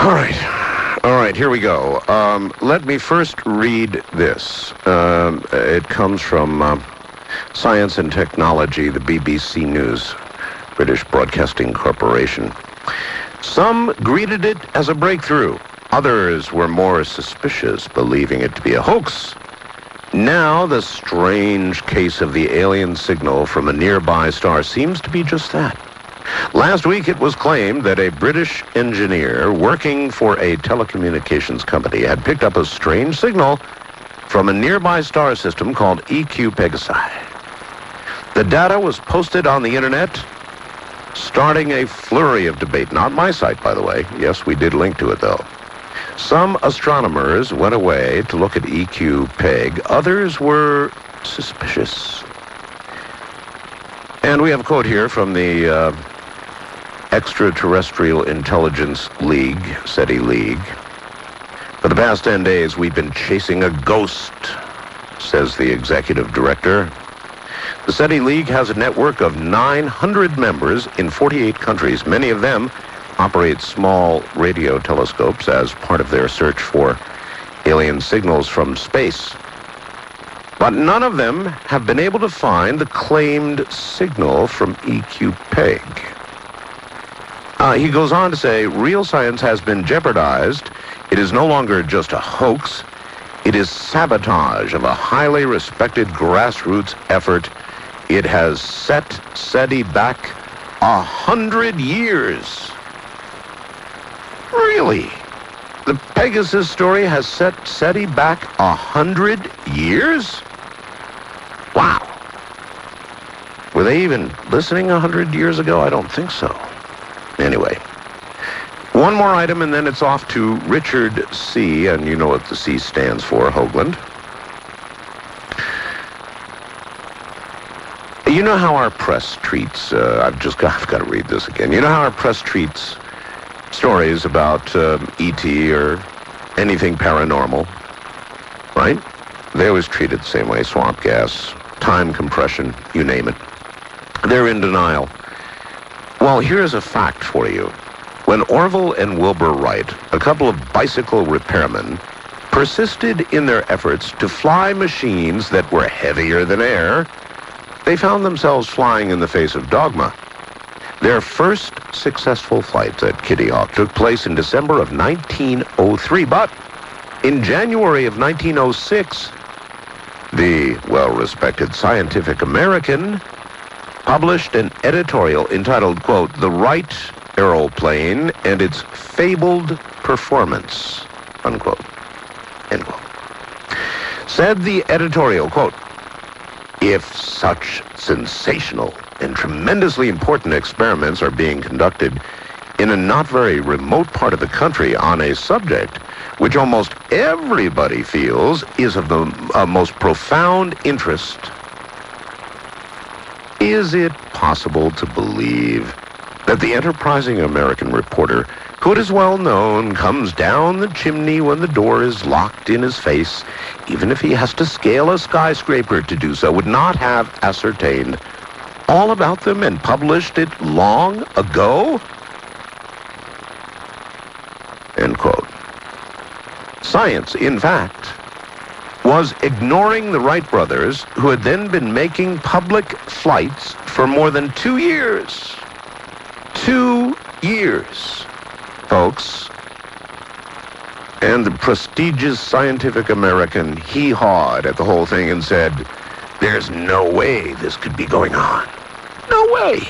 All right, here we go. Let me first read this. It comes from Science and Technology, the BBC News, British Broadcasting Corporation. Some greeted it as a breakthrough. Others were more suspicious, believing it to be a hoax. Now, the strange case of the alien signal from a nearby star seems to be just that. Last week, it was claimed that a British engineer working for a telecommunications company had picked up a strange signal from a nearby star system called EQ Pegasus. The data was posted on the internet, starting a flurry of debate. Not my site, by the way. Yes, we did link to it, though. Some astronomers went away to look at EQ Peg. Others were suspicious. And we have a quote here from the Extraterrestrial Intelligence League, SETI League. For the past 10 days, we've been chasing a ghost, says the executive director. The SETI League has a network of 900 members in 48 countries. Many of them operate small radio telescopes as part of their search for alien signals from space. But none of them have been able to find the claimed signal from EQ Peg. He goes on to say, real science has been jeopardized. It is no longer just a hoax. It is sabotage of a highly respected grassroots effort. It has set SETI back 100 years. Really? The Pegasus story has set SETI back 100 years? Wow. Were they even listening 100 years ago? I don't think so. Anyway, one more item and then it's off to Richard C., and you know what the C stands for, Hoagland. You know how our press treats, I've got to read this again. You know how our press treats stories about E.T. or anything paranormal, right? They always treat it the same way, swamp gas, time compression, you name it. They're in denial. Well, here's a fact for you. When Orville and Wilbur Wright, a couple of bicycle repairmen, persisted in their efforts to fly machines that were heavier than air, they found themselves flying in the face of dogma. Their first successful flights at Kitty Hawk took place in December of 1903, but in January of 1906, the well-respected Scientific American published an editorial entitled, quote, "The Wright Aeroplane and Its Fabled Performance," unquote, end quote. Said the editorial, quote, "If such sensational and tremendously important experiments are being conducted in a not very remote part of the country on a subject which almost everybody feels is of the most profound interest, is it possible to believe that the enterprising American reporter, who it is well known comes down the chimney when the door is locked in his face, even if he has to scale a skyscraper to do so, would not have ascertained all about them and published it long ago?" End quote. Science, in fact, was ignoring the Wright brothers, who had then been making public flights for more than 2 years. 2 years, folks. And the prestigious Scientific American hee-hawed at the whole thing and said, "There's no way this could be going on. No way.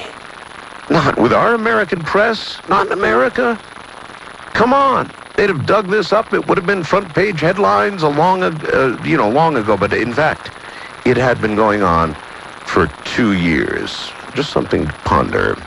Not with our American press. Not in America. Come on. They'd have dug this up. It would have been front-page headlines long ago. But in fact, it had been going on for 2 years. Just something to ponder.